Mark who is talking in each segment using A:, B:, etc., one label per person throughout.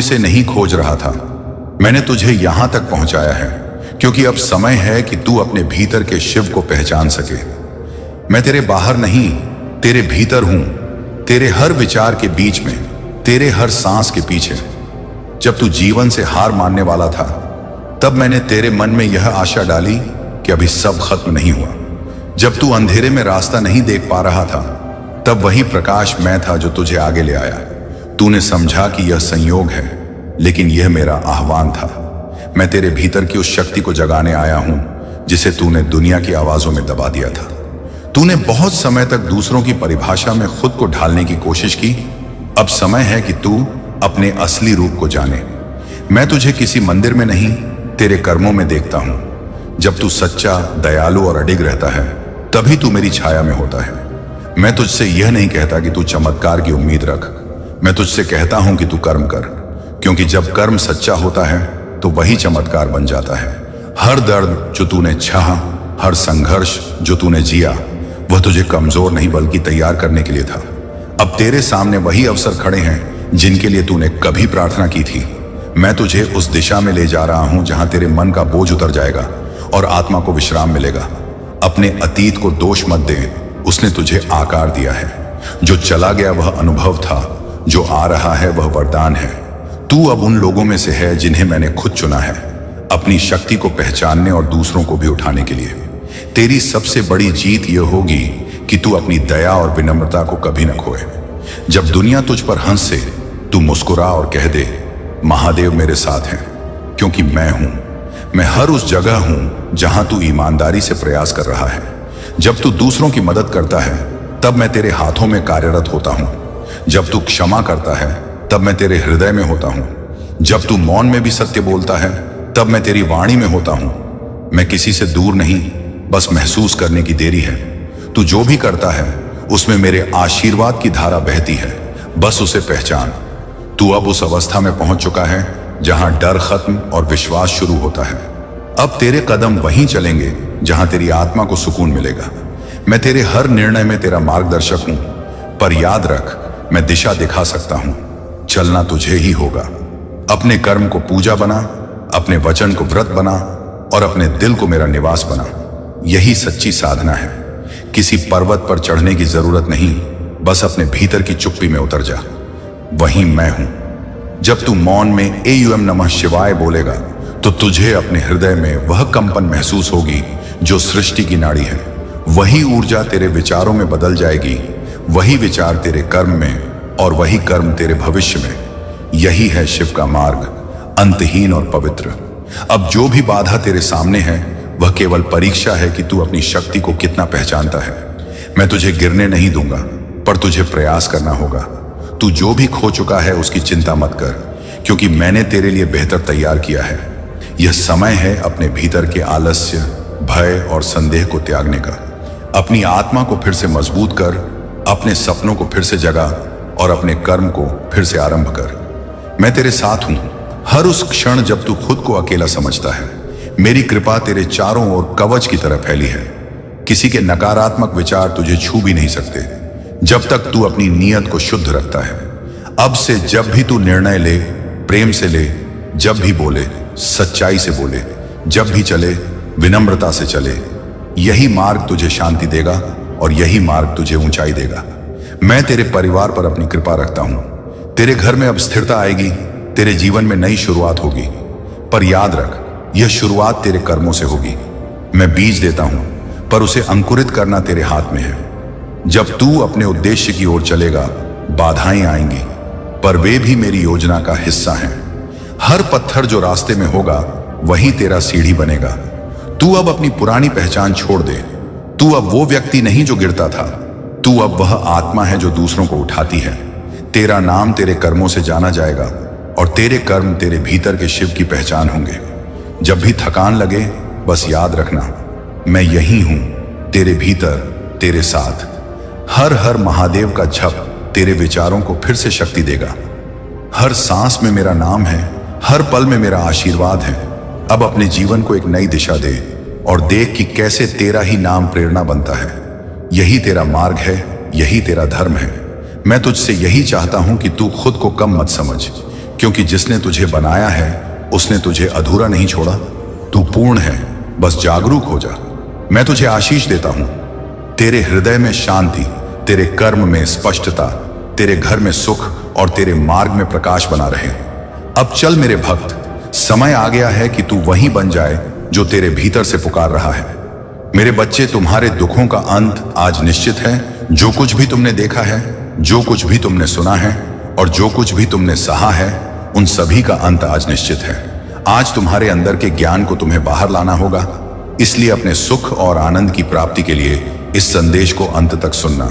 A: इसे नहीं खोज रहा था। मैंने तुझे यहां तक पहुंचाया है क्योंकि अब समय है कि तू अपने भीतर के शिव को पहचान सके। मैं तेरे बाहर नहीं, तेरे भीतर हूं, तेरे हर विचार के बीच में, तेरे हर सांस के पीछे। जब तू जीवन से हार मानने वाला था, तब मैंने तेरे मन में यह आशा डाली कि अभी सब खत्म नहीं हुआ। जब तू अंधेरे में रास्ता नहीं देख पा रहा था, तब वही प्रकाश मैं था जो तुझे आगे ले आया। तूने समझा कि यह संयोग है, लेकिन यह मेरा आह्वान था। मैं तेरे भीतर की उस शक्ति को जगाने आया हूं जिसे तूने दुनिया की आवाजों में दबा दिया था। तूने बहुत समय तक दूसरों की परिभाषा में खुद को ढालने की कोशिश की। अब समय है कि तू अपने असली रूप को जाने। मैं तुझे किसी मंदिर में नहीं, तेरे कर्मों में देखता हूं। जब तू सच्चा, दयालु और अडिग रहता है, तभी तू मेरी छाया में होता है। मैं तुझसे यह नहीं कहता कि तू चमत्कार की उम्मीद रख। मैं तुझसे कहता हूं कि तू कर्म कर, क्योंकि जब कर्म सच्चा होता है तो वही चमत्कार बन जाता है। हर दर्द जो तूने चाहा, हर संघर्ष जो तूने जिया, वह तुझे कमजोर नहीं बल्कि तैयार करने के लिए था। अब तेरे सामने वही अवसर खड़े हैं जिनके लिए तूने कभी प्रार्थना की थी। मैं तुझे उस दिशा में ले जा रहा हूं जहां तेरे मन का बोझ उतर जाएगा और आत्मा को विश्राम मिलेगा। अपने अतीत को दोष मत दे, उसने तुझे आकार दिया है। जो चला गया वह अनुभव था, जो आ रहा है वह वरदान है। तू अब उन लोगों में से है जिन्हें मैंने खुद चुना है, अपनी शक्ति को पहचानने और दूसरों को भी उठाने के लिए। तेरी सबसे बड़ी जीत यह होगी कि तू अपनी दया और विनम्रता को कभी न खोए। जब दुनिया तुझ पर हंसे, तू मुस्कुरा और कह दे, महादेव मेरे साथ हैं, क्योंकि मैं हूं। मैं हर उस जगह हूं जहां तू ईमानदारी से प्रयास कर रहा है। जब तू दूसरों की मदद करता है, तब मैं तेरे हाथों में कार्यरत होता हूं। जब तू क्षमा करता है, तब मैं तेरे हृदय में होता हूं। जब तू मौन में भी सत्य बोलता है, तब मैं तेरी वाणी में होता हूं। मैं किसी से दूर नहीं, बस महसूस करने की देरी है। तू जो भी करता है, उसमें मेरे आशीर्वाद की धारा बहती है, बस उसे पहचान। तू अब उस अवस्था में पहुंच चुका है जहां डर खत्म और विश्वास शुरू होता है। अब तेरे कदम वहीं चलेंगे जहां तेरी आत्मा को सुकून मिलेगा। मैं तेरे हर निर्णय में तेरा मार्गदर्शक हूं, पर याद रख, मैं दिशा दिखा सकता हूं, चलना तुझे ही होगा। अपने कर्म को पूजा बना, अपने वचन को व्रत बना और अपने दिल को मेरा निवास बना। यही सच्ची साधना है। किसी पर्वत पर चढ़ने की जरूरत नहीं, बस अपने भीतर की चुप्पी में उतर जा। वहीं मैं हूं। जब तू मौन में एयूएम नमः शिवाय बोलेगा, तो तुझे अपने हृदय में वह कंपन महसूस होगी जो सृष्टि की नाड़ी है। वही ऊर्जा तेरे विचारों में बदल जाएगी, वही विचार तेरे कर्म में और वही कर्म तेरे भविष्य में। यही है शिव का मार्ग, अंतहीन और पवित्र। अब जो भी बाधा तेरे सामने है, वह केवल परीक्षा है कि तू अपनी शक्ति को कितना पहचानता है। मैं तुझे गिरने नहीं दूंगा, पर तुझे प्रयास करना होगा। तू जो भी खो चुका है उसकी चिंता मत कर, क्योंकि मैंने तेरे लिए बेहतर तैयार किया है। यह समय है अपने भीतर के आलस्य, भय और संदेह को त्यागने का। अपनी आत्मा को फिर से मजबूत कर, अपने सपनों को फिर से जगा और अपने कर्म को फिर से आरंभ कर। मैं तेरे साथ हूं हर उस क्षण जब तू खुद को अकेला समझता है। मेरी कृपा तेरे चारों ओर कवच की तरह फैली है। किसी के नकारात्मक विचार तुझे छू भी नहीं सकते, जब तक तू अपनी नीयत को शुद्ध रखता है। अब से जब भी तू निर्णय ले, प्रेम से ले। जब भी बोले, सच्चाई से बोले। जब भी चले, विनम्रता से चले। यही मार्ग तुझे शांति देगा और यही मार्ग तुझे ऊंचाई देगा। मैं तेरे परिवार पर अपनी कृपा रखता हूं। तेरे घर में अब स्थिरता आएगी, तेरे जीवन में नई शुरुआत होगी। पर याद रख, यह शुरुआत तेरे कर्मों से होगी। मैं बीज देता हूं, पर उसे अंकुरित करना तेरे हाथ में है। जब तू अपने उद्देश्य की ओर चलेगा, बाधाएं आएंगी, पर वे भी मेरी योजना का हिस्सा हैं। हर पत्थर जो रास्ते में होगा, वही तेरा सीढ़ी बनेगा। तू अब अपनी पुरानी पहचान छोड़ दे। तू अब वो व्यक्ति नहीं जो गिरता था, तू अब वह आत्मा है जो दूसरों को उठाती है। तेरा नाम तेरे कर्मों से जाना जाएगा और तेरे कर्म तेरे भीतर के शिव की पहचान होंगे। जब भी थकान लगे, बस याद रखना, मैं यही हूं, तेरे भीतर, तेरे साथ। हर हर महादेव का जप तेरे विचारों को फिर से शक्ति देगा। हर सांस में मेरा नाम है, हर पल में मेरा आशीर्वाद है। अब अपने जीवन को एक नई दिशा दे और देख कि कैसे तेरा ही नाम प्रेरणा बनता है। यही तेरा मार्ग है, यही तेरा धर्म है। मैं तुझसे यही चाहता हूं कि तू खुद को कम मत समझ, क्योंकि जिसने तुझे बनाया है उसने तुझे अधूरा नहीं छोड़ा। तू पूर्ण है, बस जागरूक हो जा। मैं तुझे आशीष देता हूं, तेरे हृदय में शांति, तेरे कर्म में स्पष्टता, तेरे घर में सुख और तेरे मार्ग में प्रकाश बना रहे। अब चल मेरे भक्त, समय आ गया है कि तू वही बन जाए जो तेरे भीतर से पुकार रहा है। मेरे बच्चे, तुम्हारे दुखों का अंत आज निश्चित है। जो कुछ भी तुमने देखा है, जो कुछ भी तुमने सुना है और जो कुछ भी तुमने सहा है, उन सभी का अंत आज निश्चित है। आज तुम्हारे अंदर के ज्ञान को तुम्हें बाहर लाना होगा। इसलिए अपने सुख और आनंद की प्राप्ति के लिए इस संदेश को अंत तक सुनना।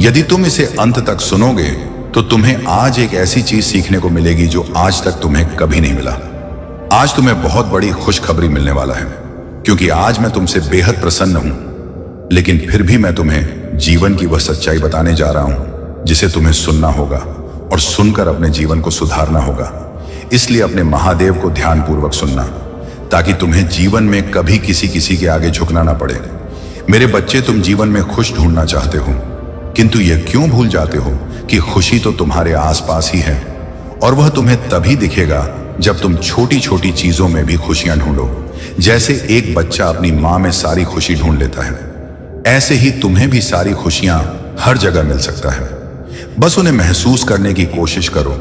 A: यदि तुम इसे अंत तक सुनोगे तो तुम्हें आज एक ऐसी चीज सीखने को मिलेगी जो आज तक तुम्हें कभी नहीं मिला। आज तुम्हें बहुत बड़ी खुशखबरी मिलने वाला है, क्योंकि आज मैं तुमसे बेहद प्रसन्न हूं। लेकिन फिर भी मैं तुम्हें जीवन की वह सच्चाई बताने जा रहा हूं जिसे तुम्हें सुनना होगा और सुनकर अपने जीवन को सुधारना होगा। इसलिए अपने महादेव को ध्यानपूर्वक सुनना, ताकि तुम्हें जीवन में कभी किसी के आगे झुकना ना पड़े। मेरे बच्चे, तुम जीवन में खुश ढूंढना चाहते हो, किंतु यह क्यों भूल जाते हो कि खुशी तो तुम्हारे आसपास ही है और वह तुम्हें तभी दिखेगा जब तुम छोटी छोटी चीजों में भी खुशियां ढूंढो। जैसे एक बच्चा अपनी माँ में सारी खुशी ढूंढ लेता है, ऐसे ही तुम्हें भी सारी खुशियां हर जगह मिल सकता है। बस उन्हें महसूस करने की कोशिश करो।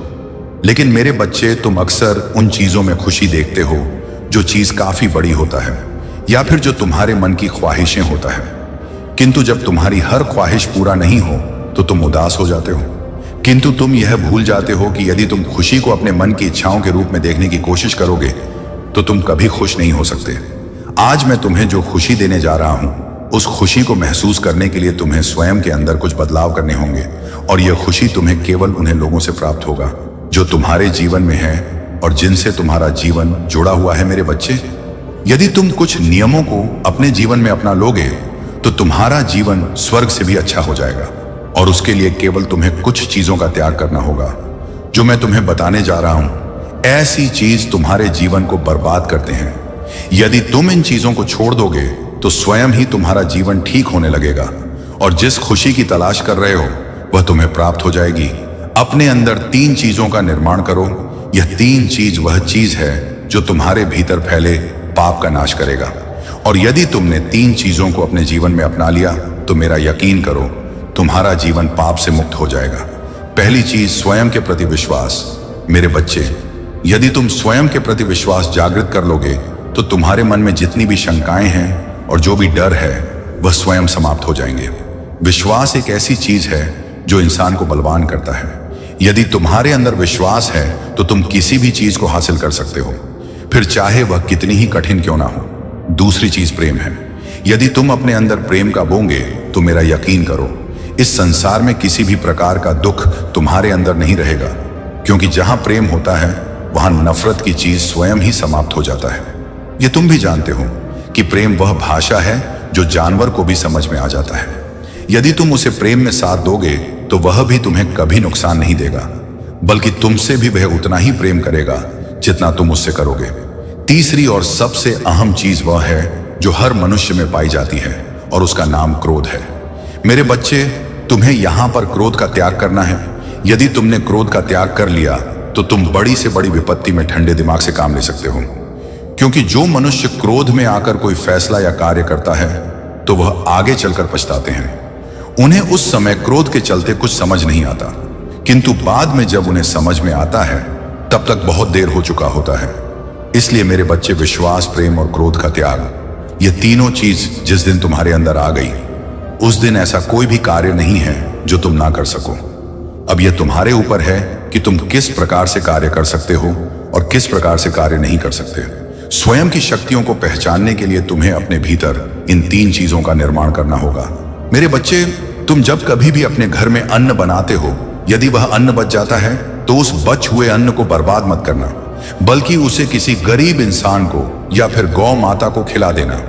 A: लेकिन मेरे बच्चे, तुम अक्सर उन चीजों में खुशी देखते हो जो चीज काफी बड़ी होता है या फिर जो तुम्हारे मन की ख्वाहिशें होता है। किंतु जब तुम्हारी हर ख्वाहिश पूरा नहीं हो तो तुम उदास हो जाते हो। किंतु तुम यह भूल जाते हो कि यदि तुम खुशी को अपने मन की इच्छाओं के रूप में देखने की कोशिश करोगे तो तुम कभी खुश नहीं हो सकते। आज मैं तुम्हें जो खुशी देने जा रहा हूं, उस खुशी को महसूस करने के लिए तुम्हें स्वयं के अंदर कुछ बदलाव करने होंगे और यह खुशी तुम्हें केवल उन्हें लोगों से प्राप्त होगा जो तुम्हारे जीवन में है और जिनसे तुम्हारा जीवन जुड़ा हुआ है। मेरे बच्चे, यदि तुम कुछ नियमों को अपने जीवन में अपना लोगे तो तुम्हारा जीवन स्वर्ग से भी अच्छा हो जाएगा। और उसके लिए केवल तुम्हें कुछ चीजों का त्याग करना होगा। जो मैं तुम्हें बताने जा रहा हूं, ऐसी चीज तुम्हारे जीवन को बर्बाद करते हैं। यदि तुम इन चीजों को छोड़ दोगे तो स्वयं ही तुम्हारा जीवन ठीक होने लगेगा और जिस खुशी की तलाश कर रहे हो वह तुम्हें प्राप्त हो जाएगी। अपने अंदर 3 चीजों का निर्माण करो। यह 3 चीज वह चीज है जो तुम्हारे भीतर फैले पाप का नाश करेगा। और यदि तुमने 3 चीजों को अपने जीवन में अपना लिया तो मेरा यकीन करो, तुम्हारा जीवन पाप से मुक्त हो जाएगा। पहली चीज, स्वयं के प्रति विश्वास। मेरे बच्चे, यदि तुम स्वयं के प्रति विश्वास जागृत कर लोगे तो तुम्हारे मन में जितनी भी शंकाएं हैं और जो भी डर है वह स्वयं समाप्त हो जाएंगे। विश्वास एक ऐसी चीज है जो इंसान को बलवान करता है। यदि तुम्हारे अंदर विश्वास है तो तुम किसी भी चीज को हासिल कर सकते हो, फिर चाहे वह कितनी ही कठिन क्यों ना हो। दूसरी चीज प्रेम है। यदि तुम अपने अंदर प्रेम का बोंगे तो मेरा यकीन करो, इस संसार में किसी भी प्रकार का दुख तुम्हारे अंदर नहीं रहेगा, क्योंकि जहां प्रेम होता है वहां नफरत की चीज स्वयं ही समाप्त हो जाता है। ये तुम भी जानते हो कि प्रेम वह भाषा है जो जानवर को भी समझ में आ जाता है। यदि तुम उसे प्रेम में साथ दोगे तो वह भी तुम्हें कभी नुकसान नहीं देगा, बल्कि तुमसे भी वह उतना ही प्रेम करेगा जितना तुम उससे करोगे। तीसरी और सबसे अहम चीज वह है जो हर मनुष्य में पाई जाती है और उसका नाम क्रोध है। मेरे बच्चे, तुम्हें यहां पर क्रोध का त्याग करना है। यदि तुमने क्रोध का त्याग कर लिया तो तुम बड़ी से बड़ी विपत्ति में ठंडे दिमाग से काम ले सकते हो, क्योंकि जो मनुष्य क्रोध में आकर कोई फैसला या कार्य करता है तो वह आगे चलकर पछताते हैं। उन्हें उस समय क्रोध के चलते कुछ समझ नहीं आता, किंतु बाद में जब उन्हें समझ में आता है तब तक बहुत देर हो चुका होता है। इसलिए मेरे बच्चे, विश्वास, प्रेम और क्रोध का त्याग, ये तीनों चीज जिस दिन तुम्हारे अंदर आ गई उस दिन ऐसा कोई भी कार्य नहीं है जो तुम ना कर सको। अब यह तुम्हारे ऊपर है कि तुम किस प्रकार से कार्य कर सकते हो और किस प्रकार से कार्य नहीं कर सकते। स्वयं की शक्तियों को पहचानने के लिए तुम्हें अपने भीतर इन 3 चीजों का निर्माण करना होगा। मेरे बच्चे, तुम जब कभी भी अपने घर में अन्न बनाते हो, यदि वह अन्न बच जाता है तो उस बच हुए अन्न को बर्बाद मत करना, बल्कि उसे किसी गरीब इंसान को या फिर गौ माता को खिला देना।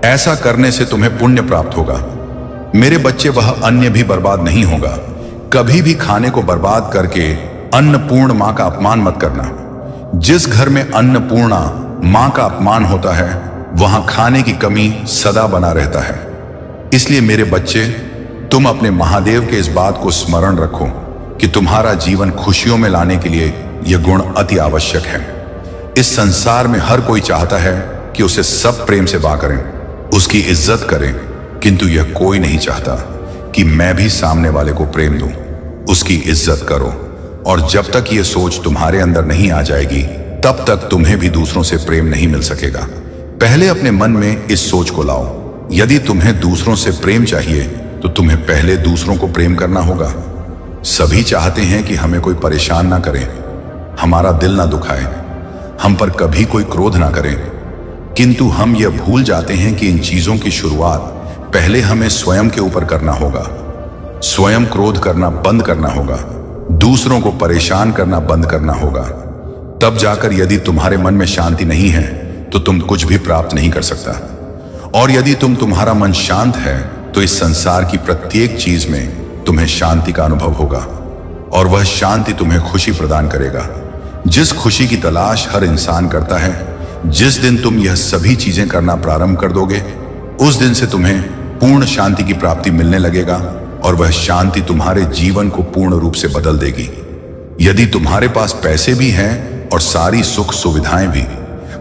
A: ऐसा करने से तुम्हें पुण्य प्राप्त होगा। मेरे बच्चे, वह अन्न भी बर्बाद नहीं होगा। कभी भी खाने को बर्बाद करके अन्नपूर्ण मां का अपमान मत करना। जिस घर में अन्नपूर्णा मां का अपमान होता है वहां खाने की कमी सदा बना रहता है। इसलिए मेरे बच्चे, तुम अपने महादेव के इस बात को स्मरण रखो कि तुम्हारा जीवन खुशियों में लाने के लिए ये गुण अति आवश्यक है। इस संसार में हर कोई चाहता है कि उसे सब प्रेम से बात करें, उसकी इज्जत करें, किंतु यह कोई नहीं चाहता कि मैं भी सामने वाले को प्रेम दूं, उसकी इज्जत करो। और जब तक ये सोच तुम्हारे अंदर नहीं आ जाएगी, तब तक तुम्हें भी दूसरों से प्रेम नहीं मिल सकेगा। पहले अपने मन में इस सोच को लाओ, यदि तुम्हें दूसरों से प्रेम चाहिए तो तुम्हें पहले दूसरों को प्रेम करना होगा। सभी चाहते हैं कि हमें कोई परेशान ना करे, हमारा दिल ना दुखाए, हम पर कभी कोई क्रोध ना करें, किंतु हम यह भूल जाते हैं कि इन चीजों की शुरुआत पहले हमें स्वयं के ऊपर करना होगा। स्वयं क्रोध करना बंद करना होगा, दूसरों को परेशान करना बंद करना होगा। तब जाकर यदि तुम्हारे मन में शांति नहीं है तो तुम कुछ भी प्राप्त नहीं कर सकता। और यदि तुम्हारा मन शांत है तो इस संसार की प्रत्येक चीज में तुम्हें शांति का अनुभव होगा, और वह शांति तुम्हें खुशी प्रदान करेगा। जिस खुशी की तलाश हर इंसान करता है, जिस दिन तुम यह सभी चीजें करना प्रारंभ कर दोगे, उस दिन से तुम्हें पूर्ण शांति की प्राप्ति मिलने लगेगा, और वह शांति तुम्हारे जीवन को पूर्ण रूप से बदल देगी। यदि तुम्हारे पास पैसे भी हैं और सारी सुख सुविधाएं भी,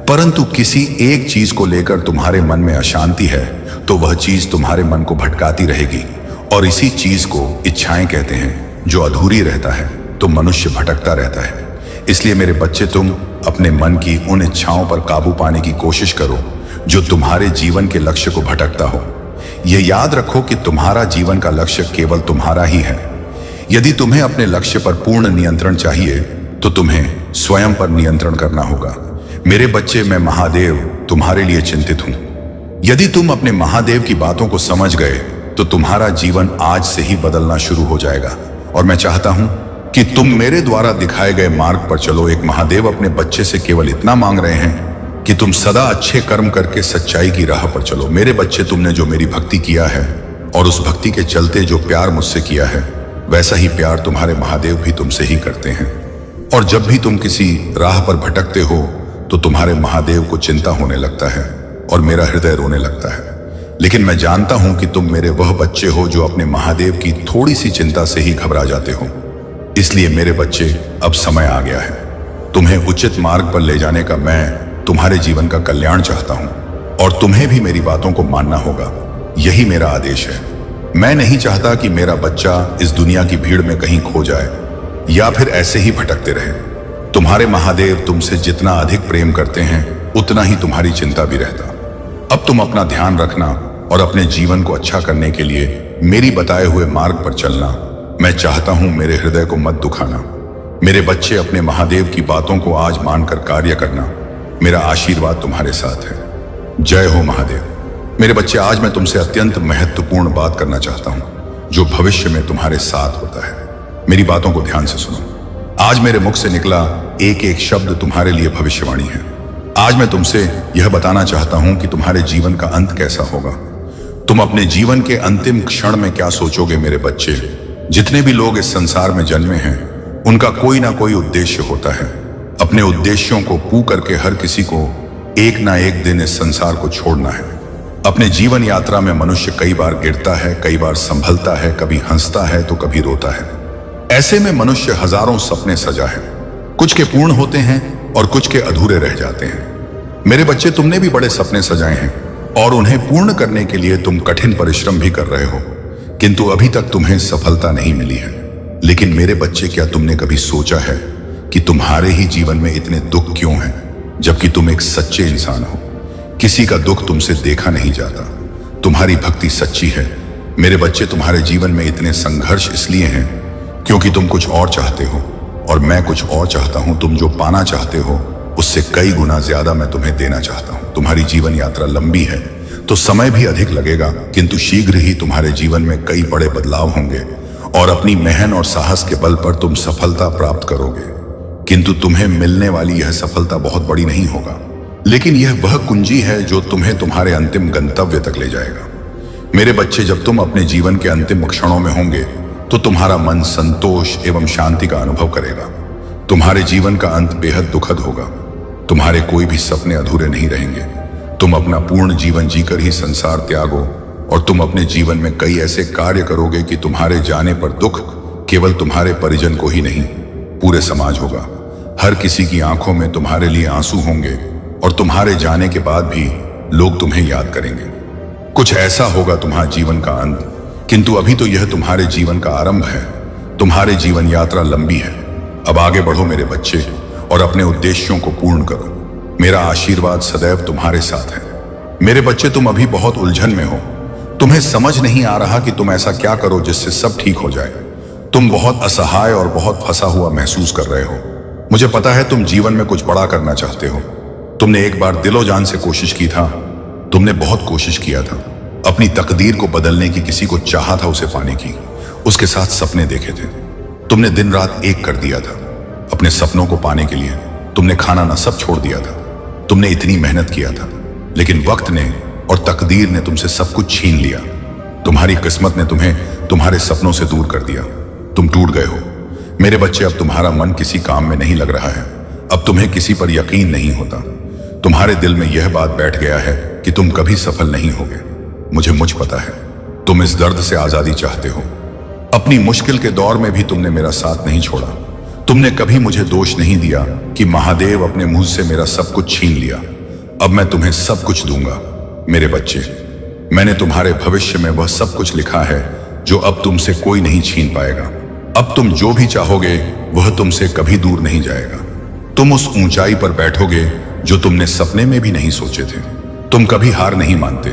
A: परंतु किसी एक चीज को लेकर तुम्हारे मन में अशांति है, तो वह चीज तुम्हारे मन को भटकाती रहेगी, और इसी चीज को इच्छाएं कहते हैं। जो अधूरी रहता है तो मनुष्य भटकता रहता है। इसलिए मेरे बच्चे, तुम अपने मन की उन इच्छाओं पर काबू पाने की कोशिश करो जो तुम्हारे जीवन के लक्ष्य को भटकता हो। यह याद रखो कि तुम्हारा जीवन का लक्ष्य केवल तुम्हारा ही है। यदि तुम्हें अपने लक्ष्य पर पूर्ण नियंत्रण चाहिए तो तुम्हें स्वयं पर नियंत्रण करना होगा। मेरे बच्चे, मैं महादेव तुम्हारे लिए चिंतित हूं। यदि तुम अपने महादेव की बातों को समझ गए तो तुम्हारा जीवन आज से ही बदलना शुरू हो जाएगा, और मैं चाहता हूं कि तुम मेरे द्वारा दिखाए गए मार्ग पर चलो। एक महादेव अपने बच्चे से केवल इतना मांग रहे हैं कि तुम सदा अच्छे कर्म करके सच्चाई की राह पर चलो। मेरे बच्चे, तुमने जो मेरी भक्ति किया है और उस भक्ति के चलते जो प्यार मुझसे किया है, वैसा ही प्यार तुम्हारे महादेव भी तुमसे ही करते हैं। और जब भी तुम किसी राह पर भटकते हो तो तुम्हारे महादेव को चिंता होने लगता है और मेरा हृदय रोने लगता है। लेकिन मैं जानता हूं कि तुम मेरे वह बच्चे हो जो अपने महादेव की थोड़ी सी चिंता से ही घबरा जाते हो। इसलिए मेरे बच्चे, अब समय आ गया है। तुम्हें उचित मार्ग पर ले जाने का मैं तुम्हारे जीवन का कल्याण चाहता हूं, और तुम्हें भी मेरी बातों को मानना होगा। यही मेरा आदेश है। मैं नहीं चाहता कि मेरा बच्चा इस दुनिया की भीड़ में कहीं खो जाए या फिर ऐसे ही भटकते रहे। तुम्हारे महादेव तुमसे जितना अधिक प्रेम करते हैं, उतना ही तुम्हारी चिंता भी रहता। अब तुम अपना ध्यान रखना और अपने जीवन को अच्छा करने के लिए मेरी बताए हुए मार्ग पर चलना। मैं चाहता हूं मेरे हृदय को मत दुखाना। मेरे बच्चे, अपने महादेव की बातों को आज मानकर कार्य करना। मेरा आशीर्वाद तुम्हारे साथ है। जय हो महादेव। मेरे बच्चे, आज मैं तुमसे अत्यंत महत्वपूर्ण बात करना चाहता हूं, जो भविष्य में तुम्हारे साथ होता है। मेरी बातों को ध्यान से सुनो। आज मेरे मुख से निकला एक एक शब्द तुम्हारे लिए भविष्यवाणी है। आज मैं तुमसे यह बताना चाहता हूं कि तुम्हारे जीवन का अंत कैसा होगा। तुम अपने जीवन के अंतिम क्षण में क्या सोचोगे। मेरे बच्चे, जितने भी लोग इस संसार में जन्मे हैं, उनका कोई ना कोई उद्देश्य होता है। अपने उद्देश्यों को पू करके हर किसी को एक ना एक दिन इस संसार को छोड़ना है। अपने जीवन यात्रा में मनुष्य कई बार गिरता है, कई बार संभलता है, कभी हंसता है तो कभी रोता है। ऐसे में मनुष्य हजारों सपने सजा है। कुछ के पूर्ण होते हैं और कुछ के अधूरे रह जाते हैं। मेरे बच्चे, तुमने भी बड़े सपने सजाए हैं और उन्हें पूर्ण करने के लिए तुम कठिन परिश्रम भी कर रहे हो, किंतु अभी तक तुम्हें सफलता नहीं मिली है। लेकिन मेरे बच्चे, क्या तुमने कभी सोचा है कि तुम्हारे ही जीवन में इतने दुख क्यों हैं, जबकि तुम एक सच्चे इंसान हो। किसी का दुख तुमसे देखा नहीं जाता। तुम्हारी भक्ति सच्ची है। मेरे बच्चे, तुम्हारे जीवन में इतने संघर्ष इसलिए हैं क्योंकि तुम कुछ और चाहते हो और मैं कुछ और चाहता हूं। तुम जो पाना चाहते हो उससे कई गुना ज्यादा मैं तुम्हें देना चाहता हूं। तुम्हारी जीवन यात्रा लंबी है तो समय भी अधिक लगेगा, किंतु शीघ्र ही तुम्हारे जीवन में कई बड़े बदलाव होंगे और अपनी मेहनत और साहस के बल पर तुम सफलता प्राप्त करोगे। किंतु तुम्हें मिलने वाली यह सफलता बहुत बड़ी नहीं होगा, लेकिन यह वह कुंजी है जो तुम्हें तुम्हारे अंतिम गंतव्य तक ले जाएगा। मेरे बच्चे, जब तुम अपने जीवन के अंतिम क्षणों में होंगे तो तुम्हारा मन संतोष एवं शांति का अनुभव करेगा। तुम्हारे जीवन का अंत बेहद दुखद होगा। तुम्हारे कोई भी सपने अधूरे नहीं रहेंगे। तुम अपना पूर्ण जीवन जीकर ही संसार त्यागो और तुम अपने जीवन में कई ऐसे कार्य करोगे कि तुम्हारे जाने पर दुख केवल तुम्हारे परिजन को ही नहीं, पूरे समाज होगा। हर किसी की आंखों में तुम्हारे लिए आंसू होंगे और तुम्हारे जाने के बाद भी लोग तुम्हें याद करेंगे। कुछ ऐसा होगा तुम्हारे जीवन का अंत, किंतु अभी तो यह तुम्हारे जीवन का आरंभ है। तुम्हारी जीवन यात्रा लंबी है। अब आगे बढ़ो मेरे बच्चे और अपने उद्देश्यों को पूर्ण करो। मेरा आशीर्वाद सदैव तुम्हारे साथ है। मेरे बच्चे, तुम अभी बहुत उलझन में हो। तुम्हें समझ नहीं आ रहा कि तुम ऐसा क्या करो जिससे सब ठीक हो जाए। तुम बहुत असहाय और बहुत फंसा हुआ महसूस कर रहे हो। मुझे पता है तुम जीवन में कुछ बड़ा करना चाहते हो। तुमने एक बार दिलो जान से कोशिश की था। तुमने बहुत कोशिश किया था। अपनी तकदीर को बदलने की, किसी को चाहा था उसे पाने की, उसके साथ सपने देखे थे। तुमने दिन रात एक कर दिया था अपने सपनों को पाने के लिए। तुमने खाना ना सब छोड़ दिया था। तुमने इतनी मेहनत किया था, लेकिन वक्त ने और तकदीर ने तुमसे सब कुछ छीन लिया। तुम्हारी किस्मत ने तुम्हें तुम्हारे सपनों से दूर कर दिया। तुम टूट गए हो। मेरे बच्चे, अब तुम्हारा मन किसी काम में नहीं लग रहा है। अब तुम्हें किसी पर यकीन नहीं होता। तुम्हारे दिल में यह बात बैठ गया है कि तुम कभी सफल नहीं होगे। मुझे पता है तुम इस दर्द से आजादी चाहते हो। अपनी मुश्किल के दौर में भी तुमने मेरा साथ नहीं छोड़ा। तुमने कभी मुझे दोष नहीं दिया कि महादेव अपने मुंह से मेरा सब कुछ छीन लिया। अब मैं तुम्हें सब कुछ दूंगा। मेरे बच्चे, मैंने तुम्हारे भविष्य में वह सब कुछ लिखा है जो अब तुमसे कोई नहीं छीन पाएगा। अब तुम जो भी चाहोगे वह तुमसे कभी दूर नहीं जाएगा। तुम उस ऊंचाई पर बैठोगे जो तुमने सपने में भी नहीं सोचे थे। तुम कभी हार नहीं मानते।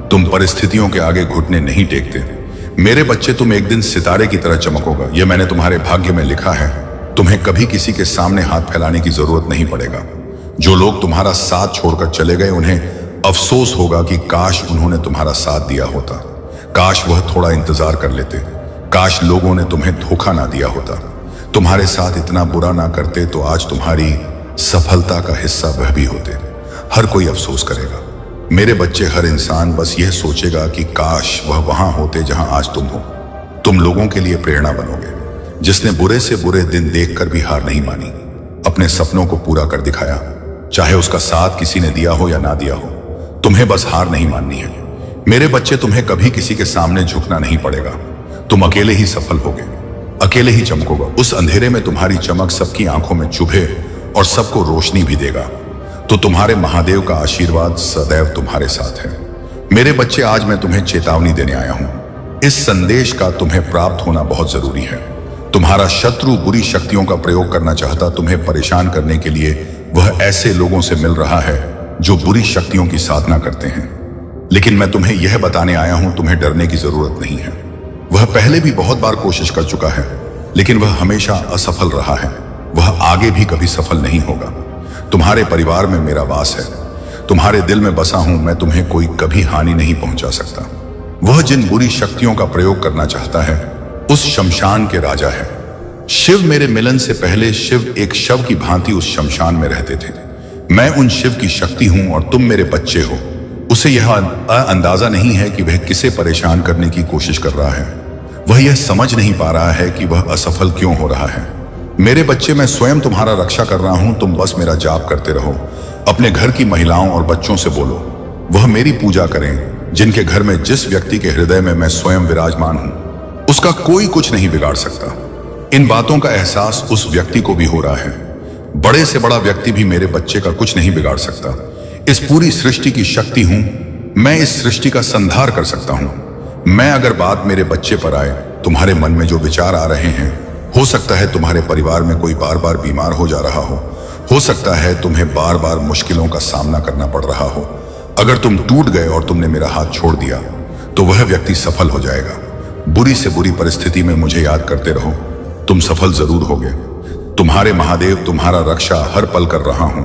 A: तुम परिस्थितियों के आगे घुटने नहीं टेकते। मेरे बच्चे, तुम एक दिन सितारे की तरह चमकोगा। यह मैंने तुम्हारे भाग्य में लिखा है। तुम्हें कभी किसी के सामने हाथ फैलाने की जरूरत नहीं पड़ेगा। जो लोग तुम्हारा साथ छोड़कर चले गए, उन्हें अफसोस होगा कि काश उन्होंने तुम्हारा साथ दिया होता। काश वह थोड़ा इंतजार कर लेते। काश लोगों ने तुम्हें धोखा ना दिया होता। तुम्हारे साथ इतना बुरा ना करते तो आज तुम्हारी सफलता का हिस्सा वह भी होते। हर कोई अफसोस करेगा। मेरे बच्चे, हर इंसान बस यह सोचेगा कि काश वह वहां होते जहां आज तुम हो। तुम लोगों के लिए प्रेरणा बनोगे। जिसने बुरे से बुरे दिन देखकर भी हार नहीं मानी, अपने सपनों को पूरा कर दिखाया। चाहे उसका साथ किसी ने दिया हो या ना दिया हो, तुम्हें बस हार नहीं माननी है। मेरे बच्चे, तुम्हें कभी किसी के सामने झुकना नहीं पड़ेगा। तुम अकेले ही सफल होगे, अकेले ही चमकोगे। उस अंधेरे में तुम्हारी चमक सबकी आंखों में चुभे और सबको रोशनी भी देगा। तो तुम्हारे महादेव का आशीर्वाद सदैव तुम्हारे साथ है। मेरे बच्चे, आज मैं तुम्हें चेतावनी देने आया हूं। इस संदेश का तुम्हें प्राप्त होना बहुत जरूरी है। तुम्हारा शत्रु बुरी शक्तियों का प्रयोग करना चाहता तुम्हें परेशान करने के लिए। वह ऐसे लोगों से मिल रहा है जो बुरी शक्तियों की साधना करते हैं। लेकिन मैं तुम्हें यह बताने आया हूं, तुम्हें डरने की जरूरत नहीं है। वह पहले भी बहुत बार कोशिश कर चुका है, लेकिन वह हमेशा असफल रहा है। वह आगे भी कभी सफल नहीं होगा। तुम्हारे परिवार में मेरा वास है। तुम्हारे दिल में बसा हूं मैं। तुम्हें कोई कभी हानि नहीं पहुंचा सकता। वह जिन बुरी शक्तियों का प्रयोग करना चाहता है, उस शमशान के राजा है। शिव, मेरे मिलन से पहले शिव एक शव की भांति उस शमशान में रहते थे। मैं उन शिव की शक्ति हूं और तुम मेरे बच्चे हो। उसे यह अंदाजा नहीं है कि वह किसे परेशान करने की कोशिश कर रहा है। वह यह समझ नहीं पा रहा है कि वह असफल क्यों हो रहा है। मेरे बच्चे, मैं स्वयं तुम्हारा रक्षा कर रहा हूं। तुम बस मेरा जाप करते रहो। अपने घर की महिलाओं और बच्चों से बोलो वह मेरी पूजा करें। जिनके घर में, जिस व्यक्ति के हृदय में मैं स्वयं विराजमान हूं, उसका कोई कुछ नहीं बिगाड़ सकता। इन बातों का एहसास उस व्यक्ति को भी हो रहा है। बड़े से बड़ा व्यक्ति भी मेरे बच्चे का कुछ नहीं बिगाड़ सकता। इस पूरी सृष्टि की शक्ति हूं मैं। इस सृष्टि का संहार कर सकता हूं मैं। अगर बात मेरे बच्चे पर आए, तुम्हारे मन में जो विचार आ रहे हैं, हो सकता है तुम्हारे परिवार में कोई बार बार बीमार हो जा रहा हो सकता है तुम्हें बार बार मुश्किलों का सामना करना पड़ रहा हो। अगर तुम टूट गए और तुमने मेरा हाथ छोड़ दिया, तो वह व्यक्ति सफल हो जाएगा। बुरी से बुरी परिस्थिति में मुझे याद करते रहो, तुम सफल जरूर होगे। तुम्हारे महादेव तुम्हारा रक्षा हर पल कर रहा हूं।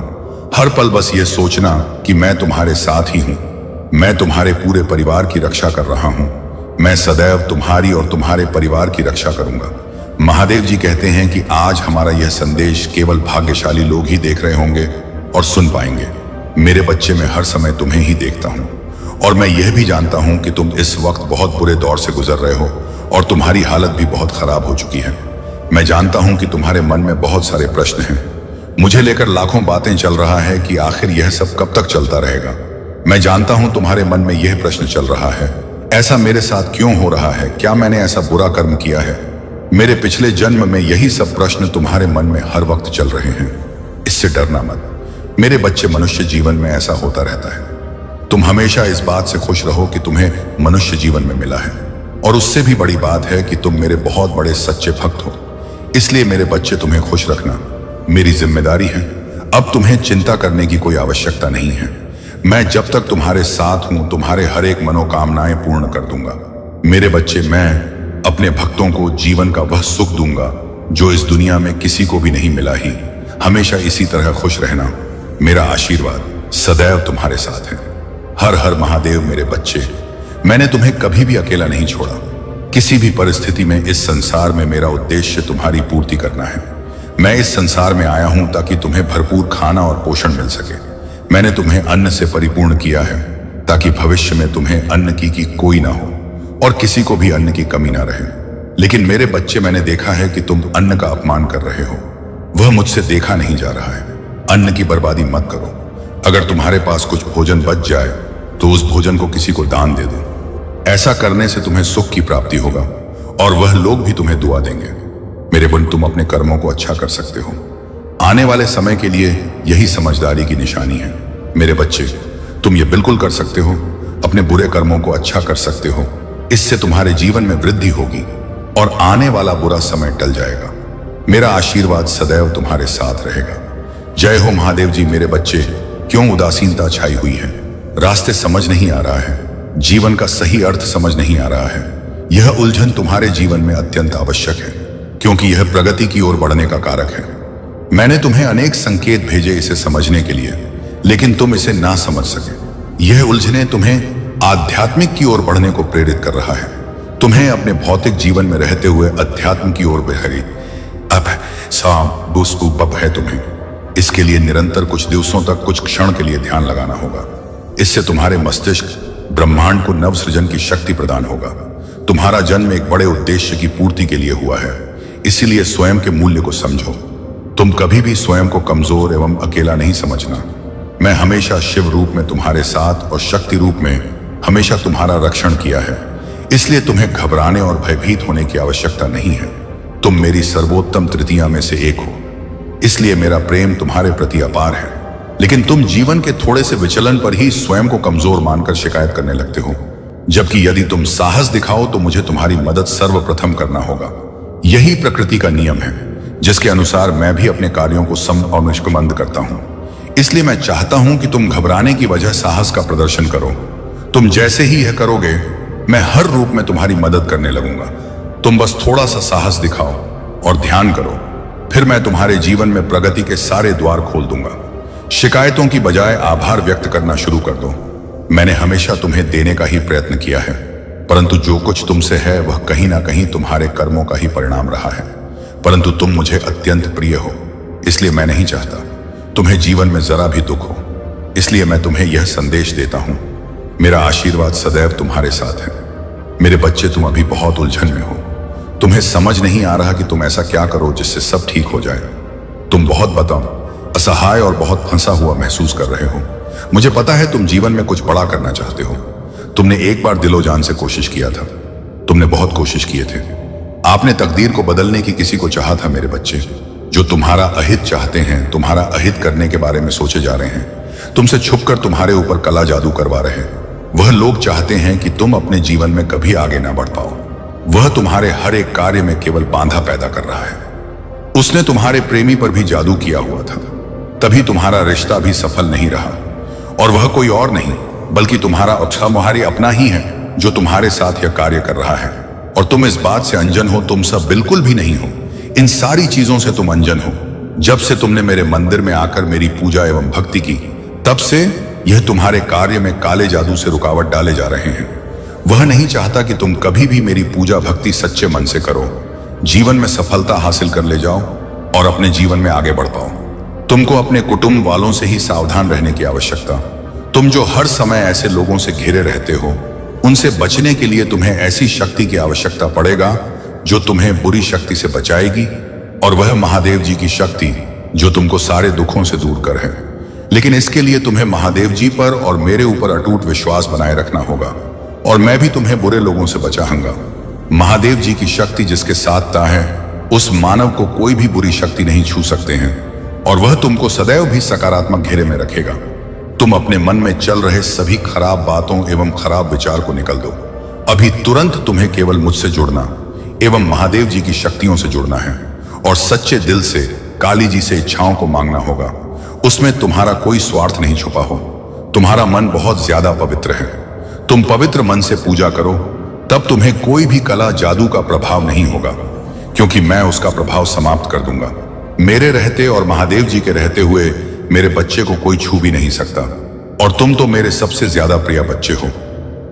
A: हर पल बस ये सोचना कि मैं तुम्हारे साथ ही हूं। मैं तुम्हारे पूरे परिवार की रक्षा कर रहा हूं। मैं सदैव तुम्हारी और तुम्हारे परिवार की रक्षा करूंगा। महादेव जी कहते हैं कि आज हमारा यह संदेश केवल भाग्यशाली लोग ही देख रहे होंगे और सुन पाएंगे। मेरे बच्चे, मैं हर समय तुम्हें ही देखता हूं और मैं यह भी जानता हूं कि तुम इस वक्त बहुत बुरे दौर से गुजर रहे हो और तुम्हारी हालत भी बहुत खराब हो चुकी है। मैं जानता हूं कि तुम्हारे मन में बहुत सारे प्रश्न हैं। मुझे लेकर लाखों बातें चल रहा है कि आखिर यह सब कब तक चलता रहेगा। मैं जानता हूं तुम्हारे मन में यह प्रश्न चल रहा है, ऐसा मेरे साथ क्यों हो रहा है? क्या मैंने ऐसा बुरा कर्म किया है? मेरे पिछले जन्म में यही सब प्रश्न तुम्हारे मन में हर वक्त चल रहे हैं। इससे डरना मत। मेरे बच्चे, मनुष्य जीवन में ऐसा होता रहता है। तुम हमेशा इस बात से खुश रहो कि तुम्हें मनुष्य जीवन में मिला है, और उससे भी बड़ी बात है कि तुम मेरे बहुत बड़े सच्चे भक्त हो। इसलिए मेरे बच्चे, तुम्हें खुश रखना मेरी जिम्मेदारी है। अब तुम्हें चिंता करने की कोई आवश्यकता नहीं है। मैं जब तक तुम्हारे साथ हूं, तुम्हारे हर एक मनोकामनाएं पूर्ण कर दूंगा। मेरे बच्चे, मैं अपने भक्तों को जीवन का वह सुख दूंगा जो इस दुनिया में किसी को भी नहीं मिला ही। हमेशा इसी तरह खुश रहना। मेरा आशीर्वाद सदैव तुम्हारे साथ है। हर हर महादेव। मेरे बच्चे, मैंने तुम्हें कभी भी अकेला नहीं छोड़ा। किसी भी परिस्थिति में इस संसार में मेरा उद्देश्य तुम्हारी पूर्ति करना है। मैं इस संसार में आया हूं ताकि तुम्हें भरपूर खाना और पोषण मिल सके। मैंने तुम्हें अन्न से परिपूर्ण किया है ताकि भविष्य में तुम्हें अन्न की कोई ना हो और किसी को भी अन्न की कमी ना रहे। लेकिन मेरे बच्चे, मैंने देखा है कि तुम अन्न का अपमान कर रहे हो। वह मुझसे देखा नहीं जा रहा है। अन्न की बर्बादी मत करो। अगर तुम्हारे पास कुछ भोजन बच जाए तो उस भोजन को किसी को दान दे दो। ऐसा करने से तुम्हें सुख की प्राप्ति होगा और वह लोग भी तुम्हें दुआ देंगे। मेरे बन, तुम अपने कर्मों को अच्छा कर सकते हो। आने वाले समय के लिए यही समझदारी की निशानी है। मेरे बच्चे, तुम ये बिल्कुल कर सकते हो। अपने बुरे कर्मों को अच्छा कर सकते हो। इससे तुम्हारे जीवन में वृद्धि होगी और आने वाला बुरा समय टल जाएगा। मेरा आशीर्वाद सदैव तुम्हारे साथ रहेगा। जय हो महादेव जी। मेरे बच्चे, क्यों उदासीनता छाई हुई है? रास्ते समझ नहीं आ रहा है, जीवन का सही अर्थ समझ नहीं आ रहा है। यह उलझन तुम्हारे जीवन में अत्यंत आवश्यक है, क्योंकि यह प्रगति की ओर बढ़ने का कारक है। मैंने तुम्हें अनेक संकेत भेजे इसे समझने के लिए, लेकिन तुम इसे ना समझ सके। यह उलझने तुम्हें आध्यात्मिक की ओर बढ़ने को प्रेरित कर रहा है। तुम्हें अपने भौतिक जीवन में रहते हुए अध्यात्म की ओर बढ़ेगी। अब बब है तुम्हें। इसके लिए निरंतर कुछ दिवसों तक, कुछ क्षण के लिए ध्यान लगाना होगा। इससे तुम्हारे मस्तिष्क ब्रह्मांड को नवसृजन की शक्ति प्रदान होगा। तुम्हारा जन्म एक बड़े उद्देश्य की पूर्ति के लिए हुआ है, इसीलिए स्वयं के मूल्य को समझो। तुम कभी भी स्वयं को कमजोर एवं अकेला नहीं समझना। मैं हमेशा शिव रूप में तुम्हारे साथ और शक्ति रूप में हमेशा तुम्हारा रक्षण किया है। इसलिए तुम्हें घबराने और भयभीत होने की आवश्यकता नहीं है। तुम मेरी सर्वोत्तम तृतीया में से एक हो, इसलिए मेरा प्रेम तुम्हारे प्रति अपार है। लेकिन तुम जीवन के थोड़े से विचलन पर ही स्वयं को कमजोर मानकर शिकायत करने लगते हो, जबकि यदि तुम साहस दिखाओ तो मुझे तुम्हारी मदद सर्वप्रथम करना होगा। यही प्रकृति का नियम है, जिसके अनुसार मैं भी अपने कार्यों को सम और निष्कमंद करता हूं। इसलिए मैं चाहता हूं कि तुम घबराने की वजह साहस का प्रदर्शन करो। तुम जैसे ही यह करोगे, मैं हर रूप में तुम्हारी मदद करने लगूंगा। तुम बस थोड़ा सा साहस दिखाओ और ध्यान करो, फिर मैं तुम्हारे जीवन में प्रगति के सारे द्वार खोल दूंगा। शिकायतों की बजाय आभार व्यक्त करना शुरू कर दो। मैंने हमेशा तुम्हें देने का ही प्रयत्न किया है, परंतु जो कुछ तुमसे है वह कहीं ना कहीं तुम्हारे कर्मों का ही परिणाम रहा है। परंतु तुम मुझे अत्यंत प्रिय हो, इसलिए मैं नहीं चाहता तुम्हें जीवन में जरा भी दुख हो। इसलिए मैं तुम्हें यह संदेश देता हूं, मेरा आशीर्वाद सदैव तुम्हारे साथ है। मेरे बच्चे, तुम अभी बहुत उलझन में हो। तुम्हें समझ नहीं आ रहा कि तुम ऐसा क्या करो जिससे सब ठीक हो जाए। तुम बहुत बताओ असहाय और बहुत फंसा हुआ महसूस कर रहे हो। मुझे पता है तुम जीवन में कुछ बड़ा करना चाहते हो। तुमने एक बार दिलो जान से कोशिश किया था। तुमने बहुत कोशिश किए थे। आपने तकदीर को बदलने की किसी को चाहा था। मेरे बच्चे, जो तुम्हारा अहित चाहते हैं, तुम्हारा अहित करने के बारे में सोचे जा रहे हैं, तुमसे छुपकर तुम्हारे ऊपर कला जादू करवा रहे हैं, वह लोग चाहते हैं कि तुम अपने जीवन में कभी आगे ना बढ़ पाओ। वह तुम्हारे हर एक कार्य में केवल बाधा पैदा कर रहा है। उसने तुम्हारे प्रेमी पर भी जादू किया हुआ था, तभी तुम्हारा रिश्ता भी सफल नहीं रहा। और वह कोई और नहीं बल्कि तुम्हारा अपना ही है जो तुम्हारे साथ यह कार्य कर रहा है। और तुम इस बात से अनजान हो। तुम सब बिल्कुल भी नहीं हो। इन सारी चीजों से तुम अनजान हो। जब से तुमने मेरे मंदिर में आकर मेरी पूजा एवं भक्ति की, तब से यह तुम्हारे कार्य में काले जादू से रुकावट डाले जा रहे हैं। वह नहीं चाहता कि तुम कभी भी मेरी पूजा भक्ति सच्चे मन से करो, जीवन में सफलता हासिल कर ले जाओ और अपने जीवन में आगे बढ़ पाओ। तुमको अपने कुटुंब वालों से ही सावधान रहने की आवश्यकता। तुम जो हर समय ऐसे लोगों से घिरे रहते हो, उनसे बचने के लिए तुम्हें ऐसी शक्ति की आवश्यकता पड़ेगा जो तुम्हें बुरी शक्ति से बचाएगी, और वह महादेव जी की शक्ति जो तुमको सारे दुखों से दूर कर है। लेकिन इसके लिए तुम्हें महादेव जी पर और मेरे ऊपर अटूट विश्वास बनाए रखना होगा, और मैं भी तुम्हें बुरे लोगों से बचाऊंगा। महादेव जी की शक्ति जिसके साथ है, उस मानव को कोई भी बुरी शक्ति नहीं छू सकते हैं। और वह तुमको सदैव भी सकारात्मक घेरे में रखेगा। तुम अपने मन में चल रहे सभी खराब बातों एवं खराब विचार को निकल दो। अभी तुरंत तुम्हें केवल मुझसे जुड़ना एवं महादेव जी की शक्तियों से जुड़ना है और सच्चे दिल से काली जी से इच्छाओं को मांगना होगा। उसमें तुम्हारा कोई स्वार्थ नहीं छुपा हो। तुम्हारा मन बहुत ज्यादा पवित्र है। तुम पवित्र मन से पूजा करो, तब तुम्हें कोई भी कला जादू का प्रभाव नहीं होगा, क्योंकि मैं उसका प्रभाव समाप्त कर दूंगा। मेरे रहते और महादेव जी के रहते हुए मेरे बच्चे को कोई छू भी नहीं सकता, और तुम तो मेरे सबसे ज्यादा प्रिय बच्चे हो।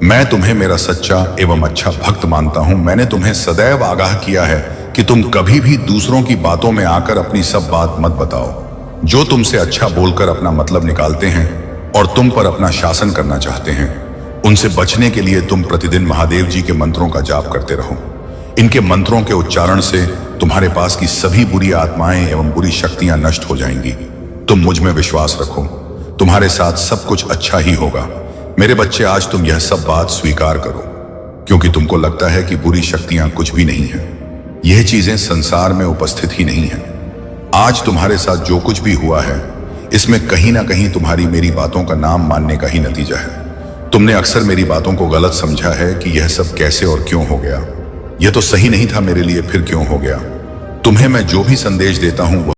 A: मैं तुम्हें मेरा सच्चा एवं अच्छा भक्त मानता हूं। मैंने तुम्हें सदैव आगाह किया है कि तुम कभी भी दूसरों की बातों में आकर अपनी सब बात मत बताओ। जो तुमसे अच्छा बोलकर अपना मतलब निकालते हैं और तुम पर अपना शासन करना चाहते हैं, उनसे बचने के लिए तुम प्रतिदिन महादेव जी के मंत्रों का जाप करते रहो। इनके मंत्रों के उच्चारण से तुम्हारे पास की सभी बुरी आत्माएं एवं बुरी शक्तियां नष्ट हो जाएंगी। तुम मुझ में विश्वास रखो, तुम्हारे साथ सब कुछ अच्छा ही होगा। मेरे बच्चे, आज तुम यह सब बात स्वीकार करो, क्योंकि तुमको लगता है कि बुरी शक्तियां कुछ भी नहीं है। यह चीजें संसार में उपस्थित ही नहीं है। आज तुम्हारे साथ जो कुछ भी हुआ है, इसमें कहीं ना कहीं तुम्हारी मेरी बातों का नाम मानने का ही नतीजा है। तुमने अक्सर मेरी बातों को गलत समझा है कि यह सब कैसे और क्यों हो गया। यह तो सही नहीं था मेरे लिए, फिर क्यों हो गया। तुम्हें मैं जो भी संदेश देता हूं